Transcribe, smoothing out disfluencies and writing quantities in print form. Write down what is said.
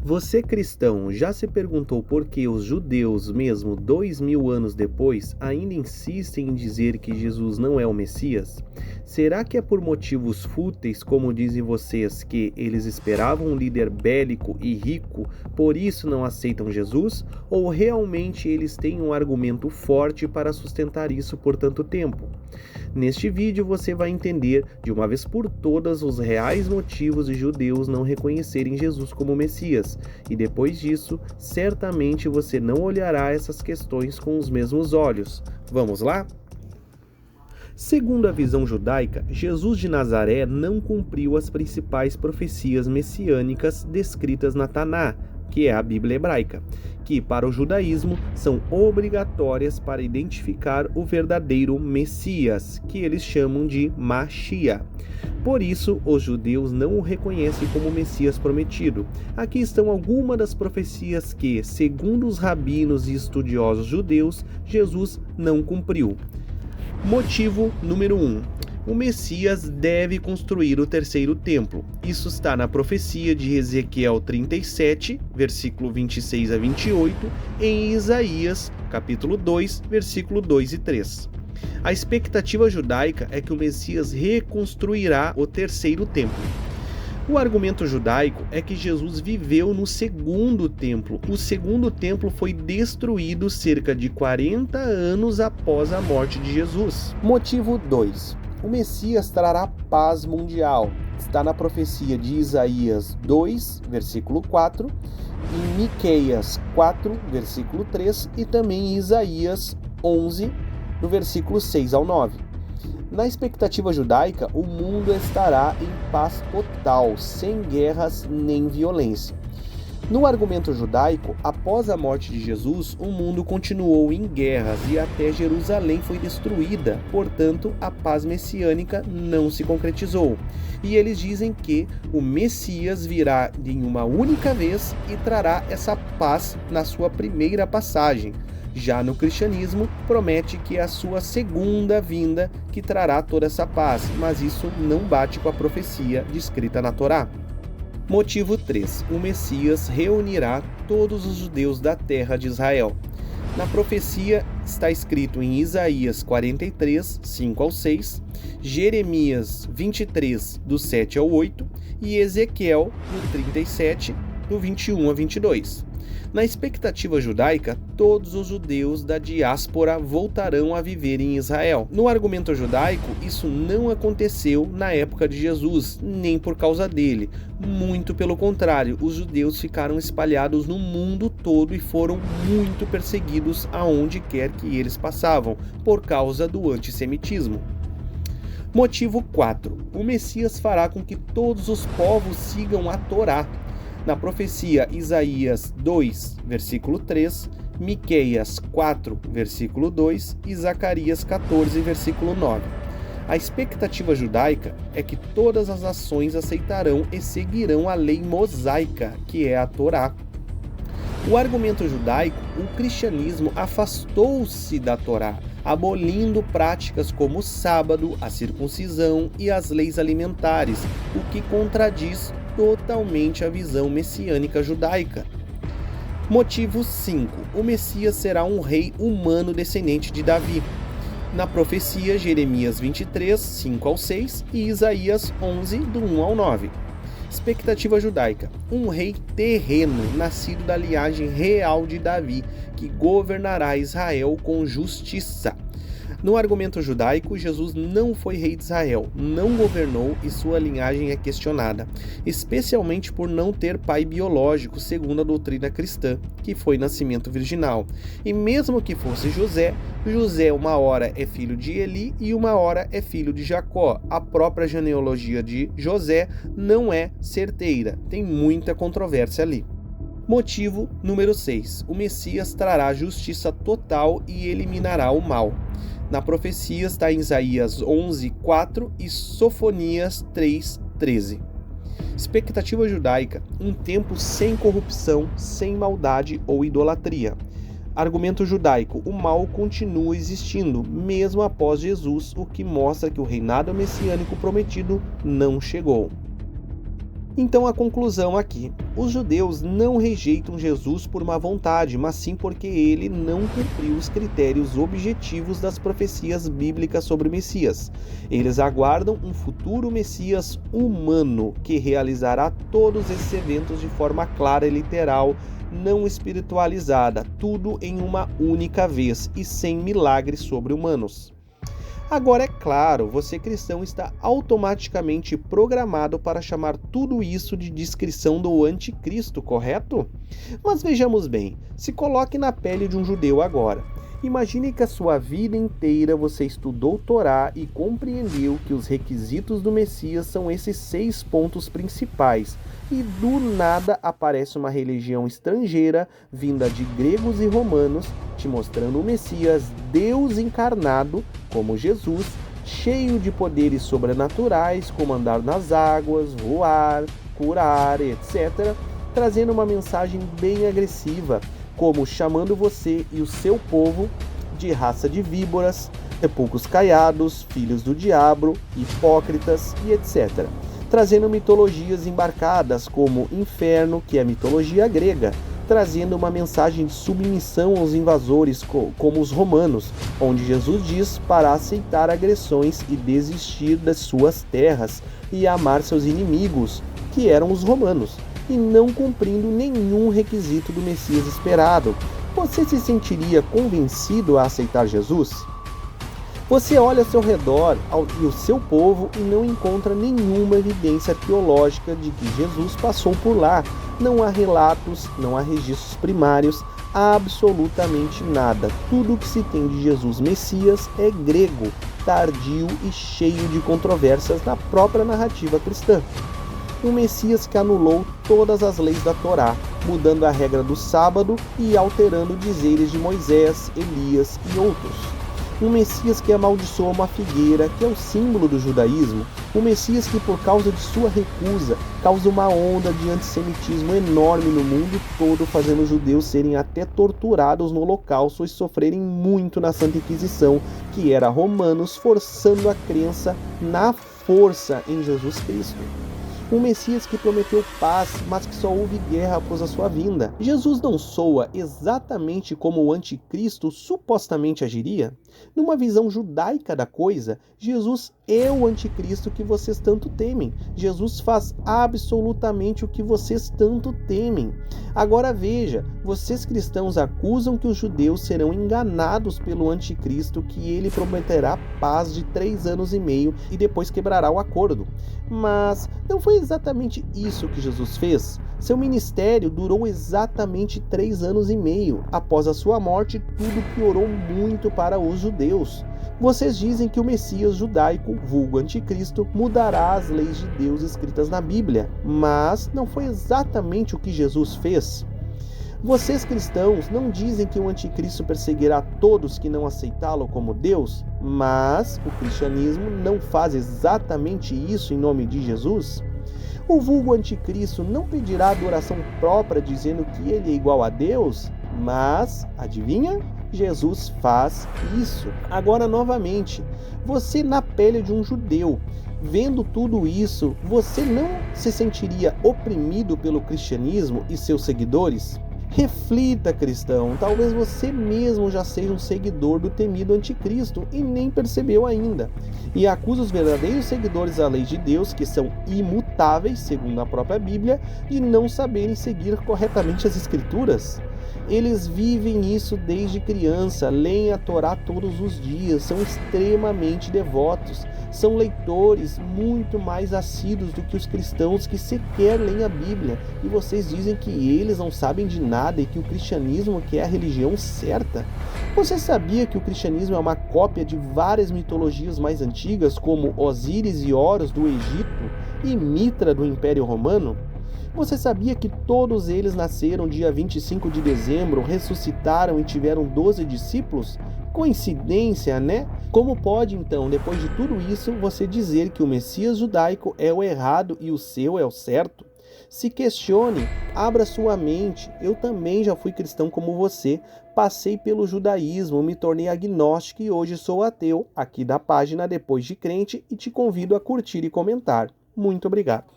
Você cristão, já se perguntou por que os judeus, mesmo 2000 anos depois, ainda insistem em dizer que Jesus não é o Messias? Será que é por motivos fúteis, como dizem vocês, que eles esperavam um líder bélico e rico, por isso não aceitam Jesus? Ou realmente eles têm um argumento forte para sustentar isso por tanto tempo? Neste vídeo você vai entender de uma vez por todas os reais motivos de judeus não reconhecerem Jesus como Messias, e depois disso, certamente você não olhará essas questões com os mesmos olhos. Vamos lá? Segundo a visão judaica, Jesus de Nazaré não cumpriu as principais profecias messiânicas descritas na Taná, que é a Bíblia hebraica, que para o judaísmo são obrigatórias para identificar o verdadeiro Messias, que eles chamam de Mashiach. Por isso, os judeus não o reconhecem como Messias prometido. Aqui estão algumas das profecias que, segundo os rabinos e estudiosos judeus, Jesus não cumpriu. Motivo número 1. O Messias deve construir o terceiro templo. Isso está na profecia de Ezequiel 37, versículo 26 a 28, e em Isaías, capítulo 2, versículo 2 e 3. A expectativa judaica é que o Messias reconstruirá o terceiro templo. O argumento judaico é que Jesus viveu no segundo templo. O segundo templo foi destruído cerca de 40 anos após a morte de Jesus. Motivo 2. O Messias trará paz mundial. Está na profecia de Isaías 2, versículo 4, em Miqueias 4, versículo 3 e também em Isaías 11, no versículo 6 ao 9. Na expectativa judaica, o mundo estará em paz total, sem guerras nem violência. No argumento judaico, após a morte de Jesus, o mundo continuou em guerras e até Jerusalém foi destruída, portanto, a paz messiânica não se concretizou. E eles dizem que o Messias virá em uma única vez e trará essa paz na sua primeira passagem. Já no cristianismo, promete que é a sua segunda vinda que trará toda essa paz, mas isso não bate com a profecia descrita na Torá. Motivo 3. O Messias reunirá todos os judeus da terra de Israel. Na profecia está escrito em Isaías 43, 5 ao 6, Jeremias 23, do 7 ao 8 e Ezequiel, do 37, do 21 a 22. Na expectativa judaica, todos os judeus da diáspora voltarão a viver em Israel. No argumento judaico, isso não aconteceu na época de Jesus, nem por causa dele. Muito pelo contrário, os judeus ficaram espalhados no mundo todo e foram muito perseguidos aonde quer que eles passavam, por causa do antissemitismo. Motivo 4. O Messias fará com que todos os povos sigam a Torá. Na profecia Isaías 2, versículo 3, Miqueias 4, versículo 2 e Zacarias 14, versículo 9. A expectativa judaica é que todas as nações aceitarão e seguirão a lei mosaica, que é a Torá. O argumento judaico, o cristianismo afastou-se da Torá, abolindo práticas como o sábado, a circuncisão e as leis alimentares, o que contradiz totalmente a visão messiânica judaica. Motivo 5. O Messias será um rei humano descendente de Davi. Na profecia Jeremias 23, 5 ao 6 e Isaías 11, do 1 ao 9. Expectativa judaica. Um rei terreno, nascido da linhagem real de Davi, que governará Israel com justiça. No argumento judaico, Jesus não foi rei de Israel, não governou e sua linhagem é questionada, especialmente por não ter pai biológico, segundo a doutrina cristã, que foi nascimento virginal. E mesmo que fosse José, José uma hora é filho de Eli e uma hora é filho de Jacó. A própria genealogia de José não é certeira, tem muita controvérsia ali. Motivo número 6. O Messias trará justiça total e eliminará o mal. Na profecia está em Isaías 11, 4 e Sofonias 3, 13. Expectativa judaica, um tempo sem corrupção, sem maldade ou idolatria. Argumento judaico, o mal continua existindo, mesmo após Jesus, o que mostra que o reinado messiânico prometido não chegou. Então a conclusão aqui: os judeus não rejeitam Jesus por má vontade, mas sim porque ele não cumpriu os critérios objetivos das profecias bíblicas sobre o Messias. Eles aguardam um futuro Messias humano que realizará todos esses eventos de forma clara e literal, não espiritualizada, tudo em uma única vez e sem milagres sobre-humanos. Agora, é claro, você cristão está automaticamente programado para chamar tudo isso de descrição do anticristo, correto? Mas vejamos bem, se coloque na pele de um judeu agora. Imagine que a sua vida inteira você estudou Torá e compreendeu que os requisitos do Messias são esses 6 pontos principais, e do nada aparece uma religião estrangeira, vinda de gregos e romanos, te mostrando o Messias, Deus encarnado, como Jesus, cheio de poderes sobrenaturais, como andar nas águas, voar, curar, etc., trazendo uma mensagem bem agressiva, como chamando você e o seu povo de raça de víboras, sepulcros caiados, filhos do diabo, hipócritas e etc., trazendo mitologias embarcadas como inferno, que é a mitologia grega, trazendo uma mensagem de submissão aos invasores, como os romanos, onde Jesus diz para aceitar agressões e desistir das suas terras e amar seus inimigos, que eram os romanos, e não cumprindo nenhum requisito do Messias esperado. Você se sentiria convencido a aceitar Jesus? Você olha ao seu redor e o seu povo e não encontra nenhuma evidência arqueológica de que Jesus passou por lá. Não há relatos, não há registros primários, absolutamente nada. Tudo o que se tem de Jesus Messias é grego, tardio e cheio de controvérsias na própria narrativa cristã. Um Messias que anulou todas as leis da Torá, mudando a regra do sábado e alterando dizeres de Moisés, Elias e outros. Um Messias que amaldiçoa uma figueira, que é o símbolo do judaísmo. Um Messias que, por causa de sua recusa, causa uma onda de antissemitismo enorme no mundo todo, fazendo os judeus serem até torturados no Holocausto e sofrerem muito na Santa Inquisição, que era romanos forçando a crença na força em Jesus Cristo. Um Messias que prometeu paz, mas que só houve guerra após a sua vinda. Jesus não soa exatamente como o anticristo supostamente agiria? Numa visão judaica da coisa, Jesus é o anticristo que vocês tanto temem. Jesus faz absolutamente o que vocês tanto temem. Agora veja, vocês cristãos acusam que os judeus serão enganados pelo anticristo, que ele prometerá paz de 3 anos e meio e depois quebrará o acordo. Mas não foi exatamente isso que Jesus fez? Seu ministério durou exatamente 3 anos e meio. Após a sua morte, tudo piorou muito para os judeus. Vocês dizem que o Messias judaico, vulgo anticristo, mudará as leis de Deus escritas na Bíblia, mas não foi exatamente o que Jesus fez. Vocês cristãos não dizem que o anticristo perseguirá todos que não aceitá-lo como Deus, mas o cristianismo não faz exatamente isso em nome de Jesus? O vulgo anticristo não pedirá adoração própria dizendo que ele é igual a Deus, mas, adivinha? Jesus faz isso. Agora, novamente, você na pele de um judeu, vendo tudo isso, você não se sentiria oprimido pelo cristianismo e seus seguidores? Reflita, cristão, talvez você mesmo já seja um seguidor do temido anticristo e nem percebeu ainda, e acusa os verdadeiros seguidores da lei de Deus, que são imutáveis, segundo a própria Bíblia, de não saberem seguir corretamente as Escrituras. Eles vivem isso desde criança, leem a Torá todos os dias, são extremamente devotos, são leitores muito mais assíduos do que os cristãos que sequer leem a Bíblia, e vocês dizem que eles não sabem de nada e que o cristianismo que é a religião certa? Você sabia que o cristianismo é uma cópia de várias mitologias mais antigas, como Osíris e Horus do Egito e Mitra do Império Romano? Você sabia que todos eles nasceram dia 25 de dezembro, ressuscitaram e tiveram 12 discípulos? Coincidência, né? Como pode, então, depois de tudo isso, você dizer que o Messias judaico é o errado e o seu é o certo? Se questione, abra sua mente. Eu também já fui cristão como você, passei pelo judaísmo, me tornei agnóstico e hoje sou ateu, aqui da página Depois de Crente, e te convido a curtir e comentar. Muito obrigado.